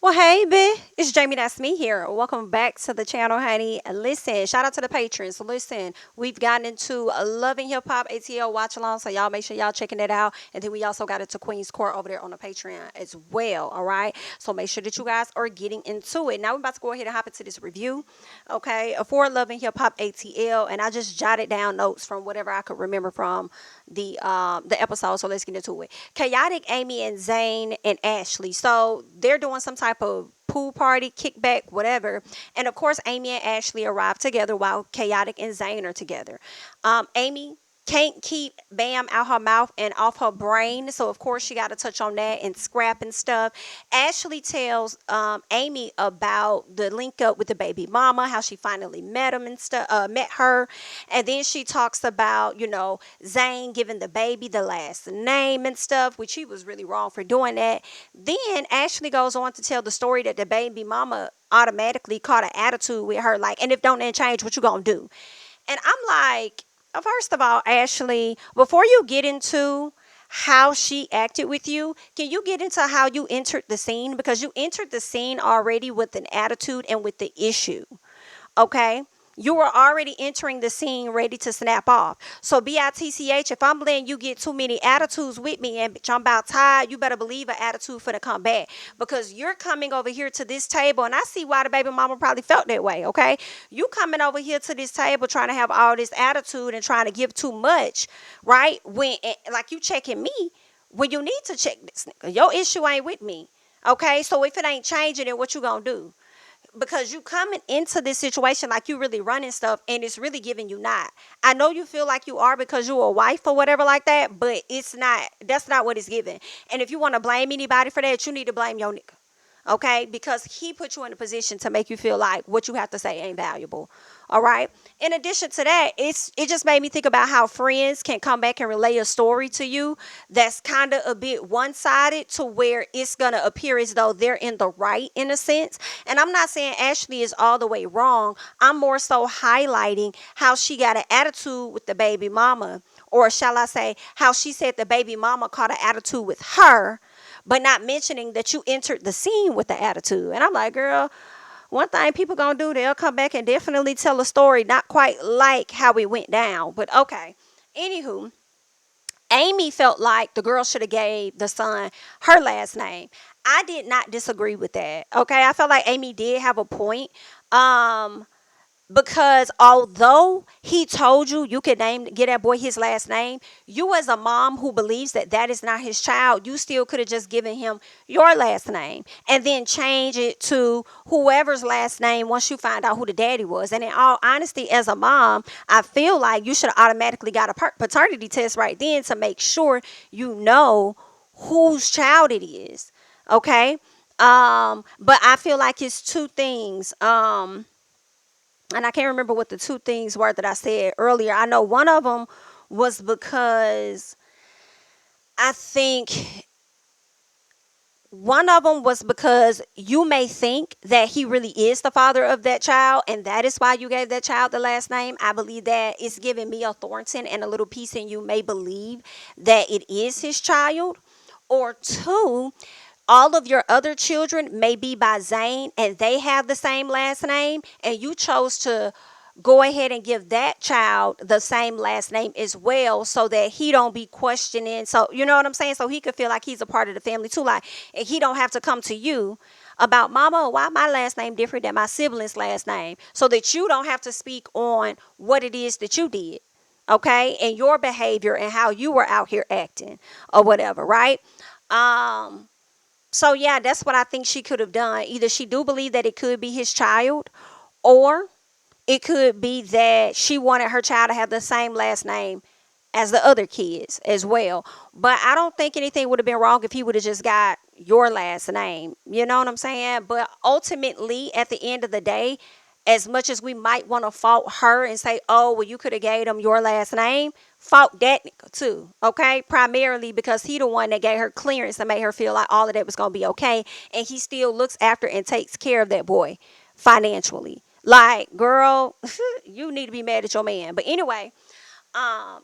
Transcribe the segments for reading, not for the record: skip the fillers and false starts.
Well, hey, B, it's JamiThatsMe here. Welcome back to the channel, honey. Listen, shout out to the patrons. Listen, we've gotten into a Loving Hip Hop ATL watch along, so y'all make sure y'all checking it out. And then we also got into Queen's Court over there on the Patreon as well. All right, so make sure that you guys are getting into it. Now we're about to go ahead and hop into this review, okay, for Loving Hip Hop ATL, and I just jotted down notes from whatever I could remember from the episode. So let's get into it. Chaotic Amy and Zane and Ashley. So they're doing some type of pool party, kickback, whatever. And of course, Amy and Ashley arrive together while Chaotic and Zane are together. Amy can't keep Bam out her mouth and off her brain, so of course she got to touch on that and scrap and stuff. Ashley tells Amy about the link up with the baby mama, how she finally met him and stuff, met her, and then she talks about Zane giving the baby the last name and stuff, which he was really wrong for doing that. Then Ashley goes on to tell the story that the baby mama automatically caught an attitude with her, like, and if don't then change, what you gonna do? And I'm like, first of all, Ashley, before you get into how she acted with you, can you get into how you entered the scene? Because you entered the scene already with an attitude and with the issue. Okay? You were already entering the scene ready to snap off. So BITCH, if I'm letting you get too many attitudes with me and bitch, I'm about tired, you better believe an attitude for to come back. Because you're coming over here to this table, and I see why the baby mama probably felt that way, okay? You coming over here to this table trying to have all this attitude and trying to give too much, right? When, like, you checking me when you need to check this nigga. Your issue ain't with me, okay? So if it ain't changing, then what you gonna do? Because you coming into this situation like you really running stuff, and it's really giving you not. I know you feel like you are because you're a wife or whatever like that, but it's not. That's not what it's giving. And if you want to blame anybody for that, you need to blame your nigga. Okay, because he put you in a position to make you feel like what you have to say ain't valuable. All right. In addition to that, it just made me think about how friends can come back and relay a story to you that's kind of a bit one-sided, to where it's gonna appear as though they're in the right in a sense. And I'm not saying Ashley is all the way wrong. I'm more so highlighting how she got an attitude with the baby mama, or shall I say, how she said the baby mama caught an attitude with her, but not mentioning that you entered the scene with the attitude. And I'm like, girl, one thing people gonna do, they'll come back and definitely tell a story not quite like how it went down. But okay. Anywho, Amy felt like the girl should have gave the son her last name. I did not disagree with that. Okay. I felt like Amy did have a point. Because although he told you you could get that boy his last name, you as a mom who believes that that is not his child, you still could have just given him your last name and then change it to whoever's last name once you find out who the daddy was. And in all honesty, as a mom, I feel like you should have automatically got a paternity test right then to make sure you know whose child it is. Okay. But I feel like it's two things. And I can't remember what the two things were that I said earlier. I know one of them was because I think you may think that he really is the father of that child, and that is why you gave that child the last name. I believe that it's giving Mia Thornton, and a little piece in you may believe that it is his child. Or two, all of your other children may be by Zane and they have the same last name, and you chose to go ahead and give that child the same last name as well, so that he don't be questioning. So you know what I'm saying? So he could feel like he's a part of the family too. Like, and he don't have to come to you about, mama, why my last name different than my sibling's last name, so that you don't have to speak on what it is that you did. Okay. And your behavior and how you were out here acting or whatever. Right. So yeah, that's what I think she could have done. Either she do believe that it could be his child, or it could be that she wanted her child to have the same last name as the other kids as well. But I don't think anything would have been wrong if he would have just got your last name. You know what I'm saying? But ultimately, at the end of the day, as much as we might want to fault her and say, oh, well, you could have gave him your last name, fault that nigga too, okay? Primarily because he the one that gave her clearance and made her feel like all of that was going to be okay. And he still looks after and takes care of that boy financially. Like, girl, you need to be mad at your man. But anyway,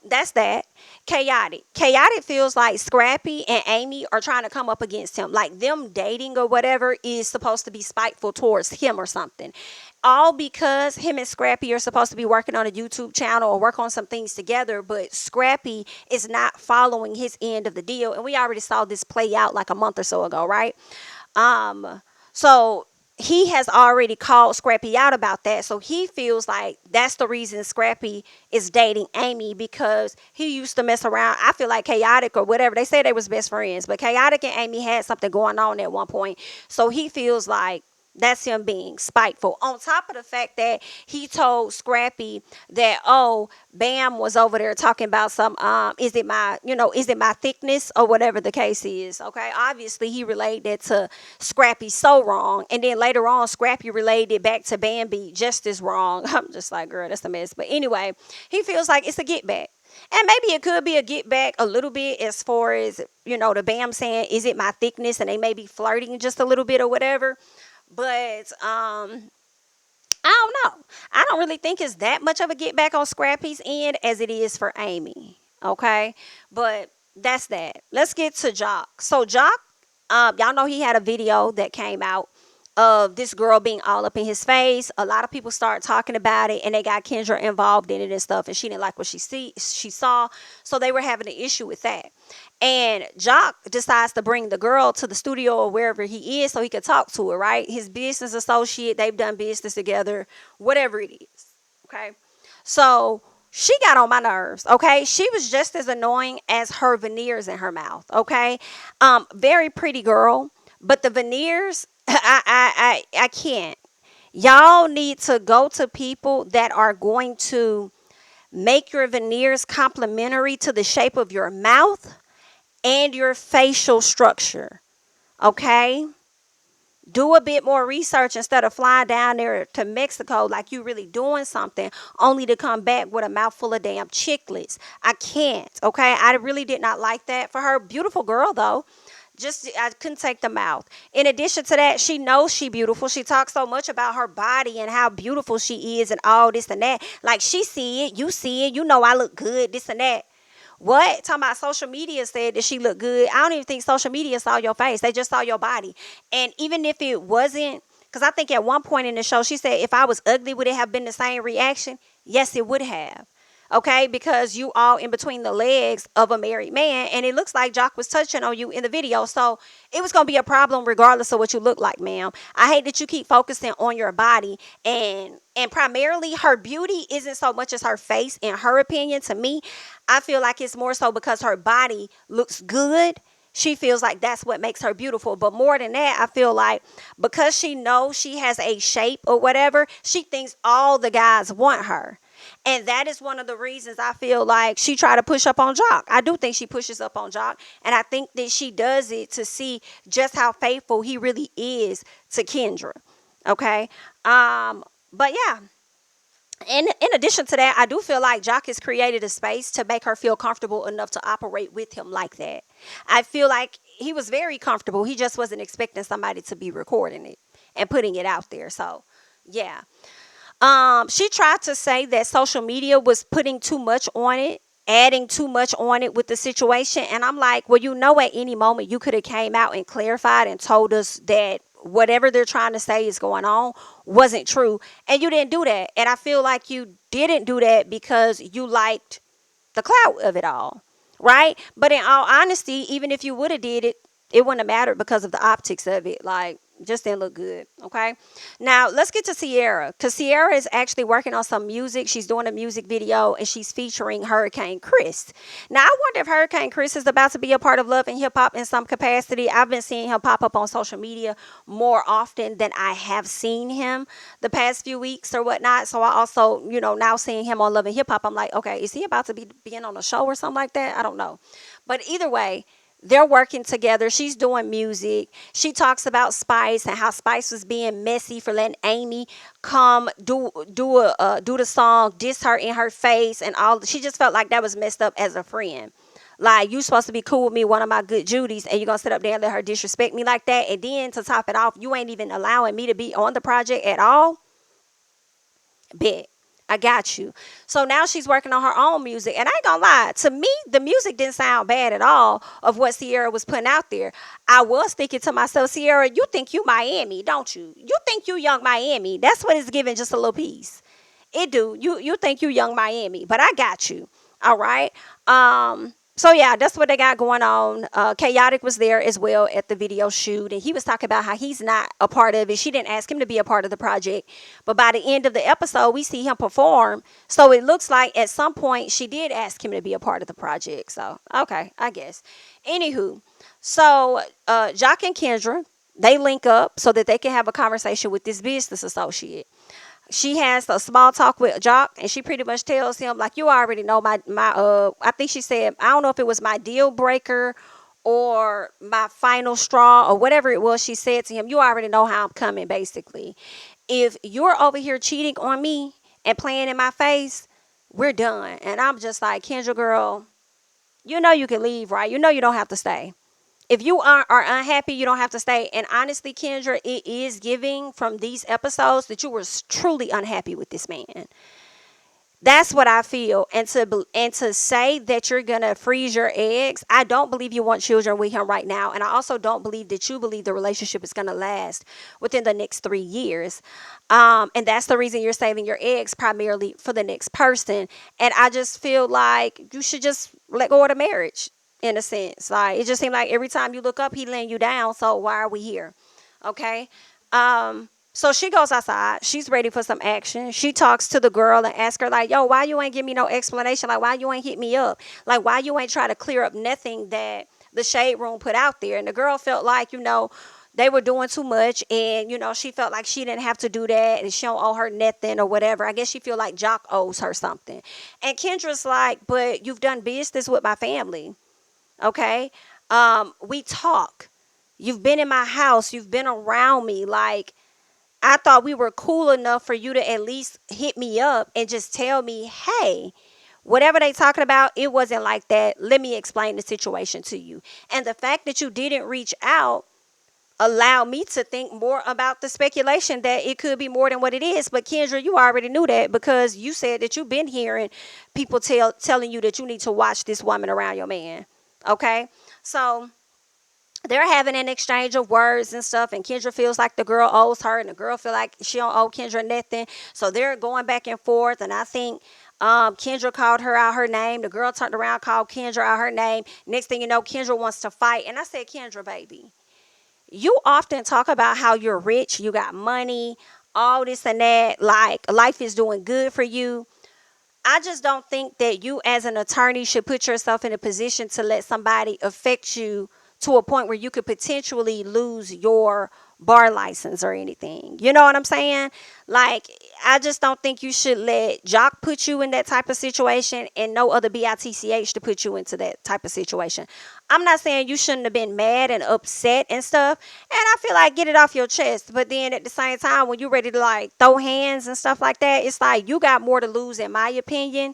That's that. Chaotic. Chaotic feels like Scrappy and Amy are trying to come up against him. Like them dating or whatever is supposed to be spiteful towards him or something. All because him and Scrappy are supposed to be working on a YouTube channel or work on some things together, but Scrappy is not following his end of the deal. And we already saw this play out like a month or so ago, right? So he has already called Scrappy out about that. So he feels like that's the reason Scrappy is dating Amy, because he used to mess around. I feel like Chaotic or whatever. They said they was best friends, but Chaotic and Amy had something going on at one point. So he feels like that's him being spiteful. On top of the fact that he told Scrappy that, oh, Bam was over there talking about some, is it my thickness or whatever the case is. Okay. Obviously he relayed that to Scrappy so wrong. And then later on, Scrappy relayed it back to Bambi just as wrong. I'm just like, girl, that's a mess. But anyway, he feels like it's a get back. And maybe it could be a get back a little bit as far as, the Bam saying, is it my thickness? And they may be flirting just a little bit or whatever. But I don't know. I don't really think it's that much of a get back on Scrappy's end as it is for Amy. Okay, but that's that. Let's get to Jock. So Jock, y'all know he had a video that came out of this girl being all up in his face. A lot of people started talking about it, and they got Kendra involved in it and stuff, and she didn't like what she saw, so they were having an issue with that. And Jock decides to bring the girl to the studio or wherever he is so he could talk to her, right? His business associate, they've done business together, whatever it is. Okay. So she got on my nerves. Okay. She was just as annoying as her veneers in her mouth. Okay. Very pretty girl, but the veneers, I can't. Y'all need to go to people that are going to make your veneers complementary to the shape of your mouth and your facial structure. Okay? Do a bit more research instead of flying down there to Mexico like you really doing something only to come back with a mouthful of damn chiclets. I can't. Okay? I really did not like that for her. Beautiful girl though. Just I couldn't take the mouth. In addition to that, she knows she beautiful. She talks so much about her body and how beautiful she is and all this and that. Like she see it, you see it, I look good, this and that. What? Talking about social media said that she looked good. I don't even think social media saw your face. They just saw your body. And even if it wasn't, because I think at one point in the show, she said, if I was ugly, would it have been the same reaction? Yes, it would have. Okay, because you all in between the legs of a married man, and it looks like Jock was touching on you in the video. So it was going to be a problem regardless of what you look like, ma'am. I hate that you keep focusing on your body, and primarily her beauty isn't so much as her face, in her opinion. To me, I feel like it's more so because her body looks good. She feels like that's what makes her beautiful. But more than that, I feel like because she knows she has a shape or whatever, she thinks all the guys want her. And that is one of the reasons I feel like she tried to push up on Jock. I do think she pushes up on Jock. And I think that she does it to see just how faithful he really is to Kendra. Okay. But yeah. In addition to that, I do feel like Jock has created a space to make her feel comfortable enough to operate with him like that. I feel like he was very comfortable. He just wasn't expecting somebody to be recording it and putting it out there. So, yeah. She tried to say that social media was putting too much on it, adding too much on it with the situation. And I'm like, well, at any moment you could have came out and clarified and told us that whatever they're trying to say is going on wasn't true. And you didn't do that. And I feel like you didn't do that because you liked the clout of it all. Right? But in all honesty, even if you would have did it, it wouldn't have mattered because of the optics of it. Like, just didn't look good. Okay. Now let's get to Sierra, because Sierra is actually working on some music. She's doing a music video and she's featuring Hurricane Chris. Now I wonder if Hurricane Chris is about to be a part of Love and Hip Hop in some capacity. I've been seeing him pop up on social media more often than I have seen him the past few weeks or whatnot. So I also, now seeing him on Love and Hip Hop, I'm like, okay, is he about to be being on a show or something like that? I don't know. But either way, they're working together. She's doing music. She talks about Spice and how Spice was being messy for letting Amy come do the song, diss her in her face and all. She just felt like that was messed up as a friend. Like, you supposed to be cool with me, one of my good Judys, and you're going to sit up there and let her disrespect me like that. And then to top it off, you ain't even allowing me to be on the project at all. Bet. I got you. So now she's working on her own music. And I ain't gonna lie, to me, the music didn't sound bad at all of what Sierra was putting out there. I was thinking to myself, Sierra, you think you Miami, don't you? You think you young Miami. That's what it's giving, just a little piece. It do. You think you young Miami, but I got you. All right. So yeah, that's what they got going on. Chaotic was there as well at the video shoot, and he was talking about how he's not a part of it. She didn't ask him to be a part of the project, but by the end of the episode, we see him perform. So it looks like at some point she did ask him to be a part of the project. So okay, I guess. Anywho, so Jock and Kendra, they link up so that they can have a conversation with this business associate. She has a small talk with Jock, and she pretty much tells him, like, you already know my I think she said, I don't know if it was my deal breaker or my final straw or whatever it was she said to him. You already know how I'm coming, basically. If you're over here cheating on me and playing in my face, we're done. And I'm just like, Kendra, girl, you know you can leave, right? You know you don't have to stay. If you are unhappy, you don't have to stay. And honestly, Kendra, it is giving from these episodes that you were truly unhappy with this man. That's what I feel. And to say that you're gonna freeze your eggs, I don't believe you want children with him right now. And I also don't believe that you believe the relationship is gonna last within the next 3 years. And that's the reason you're saving your eggs primarily for the next person. And I just feel like you should just let go of the marriage in a sense. Like, it just seemed like every time you look up, he laying you down. So why are we here? Okay. So she goes outside. She's ready for some action. She talks to the girl and asks her, like, yo, why you ain't give me no explanation? Like, why you ain't hit me up? Like, why you ain't try to clear up nothing that the shade room put out there? And the girl felt like, they were doing too much, and she felt like she didn't have to do that, and she don't owe her nothing or whatever. I guess she feel like Jock owes her something. And Kendra's like, but you've done business with my family. Okay. We talk. You've been in my house. You've been around me. Like, I thought we were cool enough for you to at least hit me up and just tell me, hey, whatever they talking about, it wasn't like that. Let me explain the situation to you. And the fact that you didn't reach out allowed me to think more about the speculation that it could be more than what it is. But Kendra, you already knew that because you said that you've been hearing people telling you that you need to watch this woman around your man. Okay. So they're having an exchange of words and stuff, and Kendra feels like the girl owes her, and the girl feel like she don't owe Kendra nothing. So they're going back and forth, and I think Kendra called her out her name. The girl turned around, called Kendra out her name. Next thing you know, Kendra wants to fight. And I said, Kendra, baby, you often talk about how you're rich, you got money, all this and that, like life is doing good for you. I just don't think that you as an attorney should put yourself in a position to let somebody affect you to a point where you could potentially lose your bar license or anything. You know what I'm saying? Like, I just don't think you should let Jock put you in that type of situation and no other BITCH to put you into that type of situation. I'm not saying you shouldn't have been mad and upset and stuff. And I feel like get it off your chest. But then at the same time, when you're ready to like throw hands and stuff like that, it's like you got more to lose, in my opinion,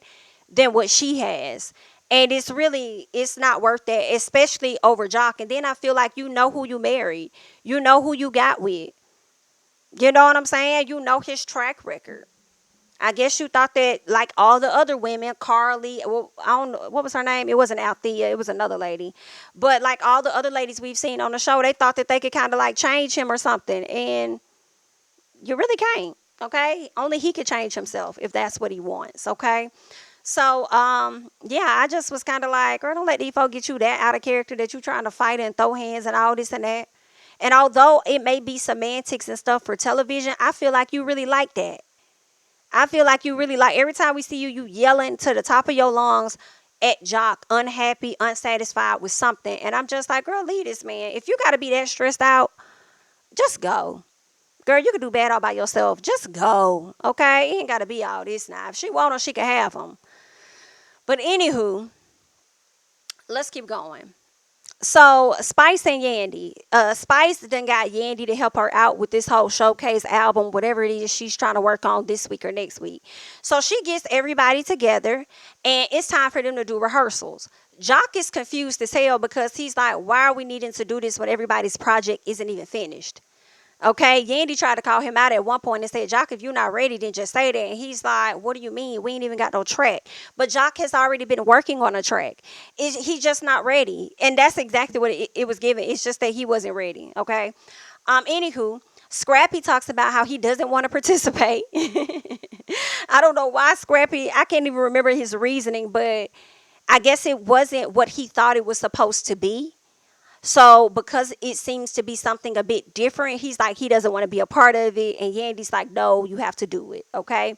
than what she has. And it's not worth that, especially over Jock. And then I feel like you know who you married. You know who you got with. You know what I'm saying? You know his track record. I guess you thought that like all the other women, Carly, well, I don't know, what was her name? It wasn't Althea, it was another lady. But like all the other ladies we've seen on the show, they thought that they could kind of like change him or something. And you really can't, okay? Only he could change himself if that's what he wants, okay? So, yeah, I just was kind of like, girl, don't let these folks get you that out of character that you trying to fight and throw hands and all this and that. And although it may be semantics and stuff for television, I feel like you really like that. I feel like you really like, every time we see you, you yelling to the top of your lungs at Jock, unhappy, unsatisfied with something. And I'm just like, girl, leave this man. If you got to be that stressed out, just go. Girl, you can do bad all by yourself. Just go. Okay? It ain't got to be all this now. If she want them, she can have them. But anywho, let's keep going. So Spice and Yandy. Spice done got Yandy to help her out with this whole showcase album, whatever it is she's trying to work on this week or next week. So she gets everybody together and it's time for them to do rehearsals. Jock is confused as hell because he's like, why are we needing to do this when everybody's project isn't even finished? Okay, Yandy tried to call him out at one point and said, Jock, if you're not ready, then just say that. And he's like, what do you mean? We ain't even got no track. But Jock has already been working on a track. He's just not ready. And that's exactly what it was given. It's just that he wasn't ready. Okay. Anywho, Scrappy talks about how he doesn't want to participate. I don't know why Scrappy, I can't even remember his reasoning, but I guess it wasn't what he thought it was supposed to be. So because it seems to be something a bit different, he's like, he doesn't want to be a part of it. And Yandy's like, no, you have to do it. Okay.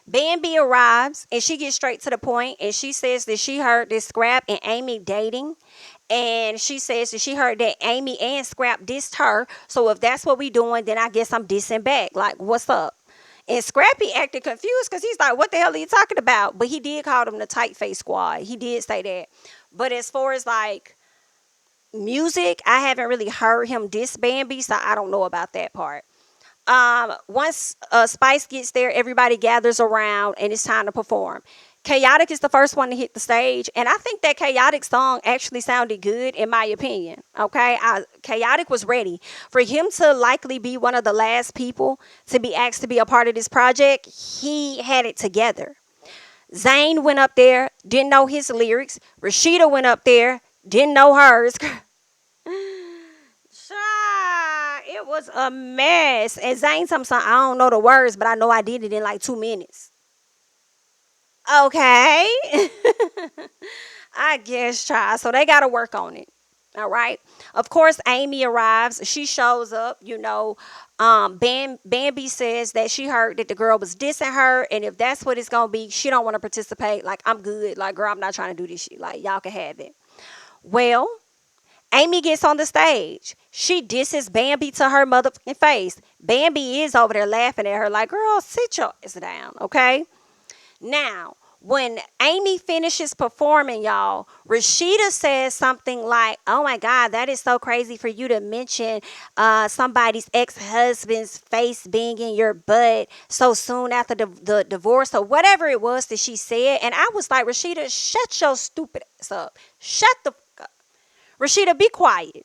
Bambi arrives and she gets straight to the point and she says that she heard this Scrap and Amy dating. And she says that she heard that Amy and Scrap dissed her. So if that's what we doing, then I guess I'm dissing back. Like, what's up? And Scrappy acted confused because he's like, what the hell are you talking about? But he did call them the tight face squad. He did say that. But as far as like music, I haven't really heard him diss Bambi, so I don't know about that part. Once Spice gets there, everybody gathers around and it's time to perform. Chaotic is the first one to hit the stage, and I think that Chaotic song actually sounded good in my opinion. Okay, Chaotic was ready for him to likely be one of the last people to be asked to be a part of this project. He had it together. Zane went up there, didn't know his lyrics. Rashida went up there, didn't know hers. It was a mess. And Zane something, I don't know the words, but I know I did it in like 2 minutes. Okay. I guess, child. So they got to work on it. All right. Of course, Amy arrives. She shows up. Bambi says that she heard that the girl was dissing her, and if that's what it's gonna be, she don't want to participate. Like, I'm good. Like, girl, I'm not trying to do this shit. Like, y'all can have it. Well, Amy gets on the stage. She disses Bambi to her motherfucking face. Bambi is over there laughing at her like, girl, sit your ass down, okay? Now, when Amy finishes performing, y'all, Rashida says something like, oh my God, that is so crazy for you to mention somebody's ex-husband's face being in your butt so soon after the divorce or whatever it was that she said. And I was like, Rashida, shut your stupid ass up. Shut the fuck up. Rashida, be quiet.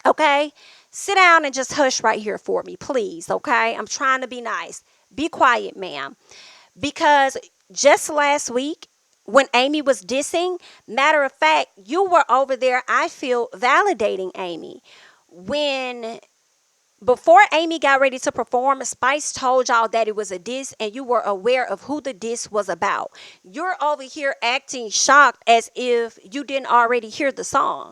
Okay? Sit down and just hush right here for me, please. Okay? I'm trying to be nice. Be quiet, ma'am. Because just last week, when Amy was dissing, matter of fact, you were over there, I feel, validating Amy. Before Amy got ready to perform, Spice told y'all that it was a diss and you were aware of who the diss was about. You're over here acting shocked as if you didn't already hear the song.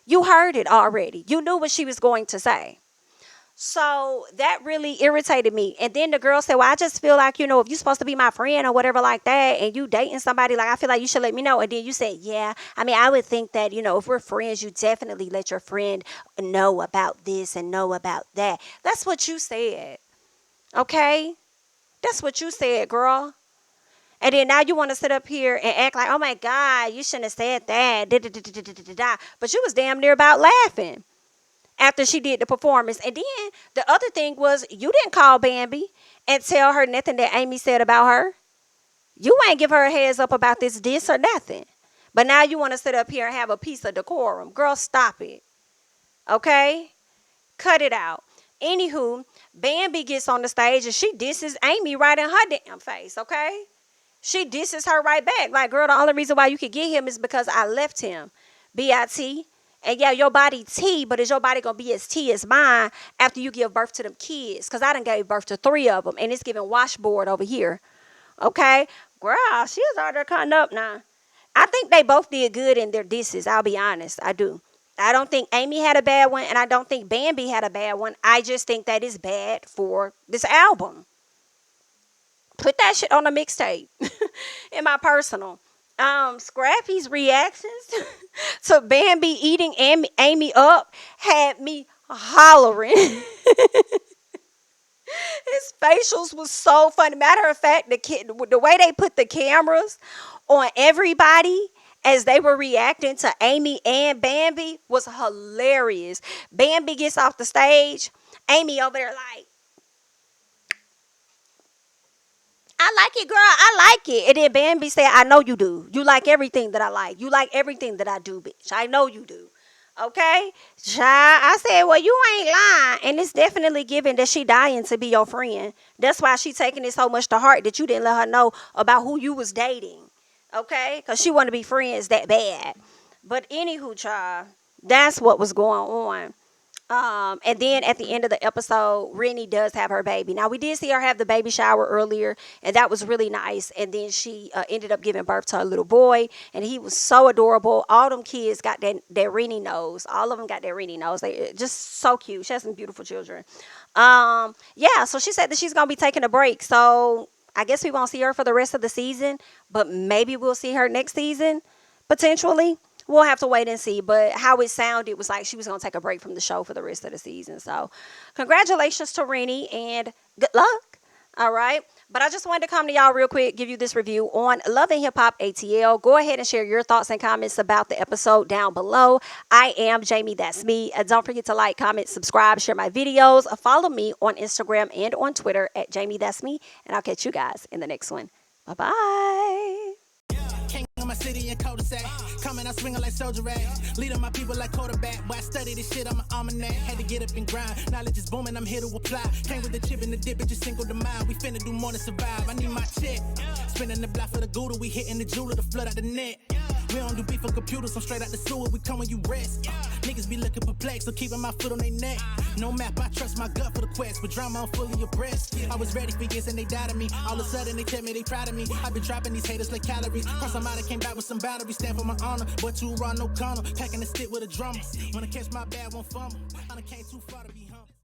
You heard it already. You knew what she was going to say. So that really irritated me. And then the girl said, well, I just feel like, if you're supposed to be my friend or whatever like that, and you dating somebody, like, I feel like you should let me know. And then you said, yeah, I mean, I would think that, if we're friends, you definitely let your friend know about this and know about that. That's what you said. Okay? That's what you said, girl. And then now you want to sit up here and act like, oh my God, you shouldn't have said that. But you was damn near about laughing after she did the performance. And then the other thing was, you didn't call Bambi and tell her nothing that Amy said about her. You ain't give her a heads up about this diss or nothing. But now you want to sit up here and have a piece of decorum. Girl, stop it. Okay? Cut it out. Anywho, Bambi gets on the stage and she disses Amy right in her damn face, okay? She disses her right back. Like, girl, the only reason why you could get him is because I left him. B-I-T. And yeah, your body T, but is your body going to be as T as mine after you give birth to them kids? Because I done gave birth to 3 of them, and it's giving washboard over here. Okay? Girl, she was out there cutting up now. I think they both did good in their disses. I'll be honest. I do. I don't think Amy had a bad one, and I don't think Bambi had a bad one. I just think that is bad for this album. Put that shit on a mixtape. In my personal. Scrappy's reactions to Bambi eating Amy up had me hollering. His facials was so funny. Matter of fact, the way they put the cameras on everybody as they were reacting to Amy and Bambi was hilarious. Bambi gets off the stage. Amy over there like, I like it, girl. I like it. And then Bambi said, I know you do. You like everything that I like. You like everything that I do, bitch. I know you do. Okay, child. I said, well, you ain't lying, and it's definitely given that she dying to be your friend. That's why she taking it so much to heart that you didn't let her know about who you was dating. Okay, because she want to be friends that bad. But anywho, child, that's what was going on. And then at the end of the episode, Reenie does have her baby. Now we did see her have the baby shower earlier, and that was really nice. And then she ended up giving birth to a little boy, and he was so adorable. All them kids got that Reenie nose. All of them got that Reenie nose. They just so cute. She has some beautiful children. Yeah. So she said that she's gonna be taking a break. So I guess we won't see her for the rest of the season, but maybe we'll see her next season potentially. We'll have to wait and see. But how it sounded was like she was going to take a break from the show for the rest of the season. So, congratulations to Reenie and good luck. All right. But I just wanted to come to y'all real quick, give you this review on Love and Hip Hop ATL. Go ahead and share your thoughts and comments about the episode down below. I am Jami, that's me. Don't forget to like, comment, subscribe, share my videos. Follow me on Instagram and on Twitter at Jami, that's me. And I'll catch you guys in the next one. Bye-bye. My city and cul-de-sac, coming out swinging like soldier rag, leading my people like quarterback. But I study this shit, I'm an almanac. Had to get up and grind. Knowledge is booming, I'm here to apply. Came with the chip and the dip, it just single the mind. We finna do more than survive. I need my check. Spinning the block for the Gouda, we hitting the jeweler to flood out the net. We don't do beef on computers, I'm straight out the sewer. We come when you rest. Niggas be looking perplexed, so keeping my foot on their neck. No map, I trust my gut for the quest. But drama, I'm fully abreast. I was ready for years and they died of me. All of a sudden they tell me they proud of me. I've been dropping these haters like calories. Cross them out, I came back with some boundaries. Stand for my honor, but too raw, no corner. Packing the stick with a drummer. Wanna catch my bad, won't fumble. I done came too far to be humble.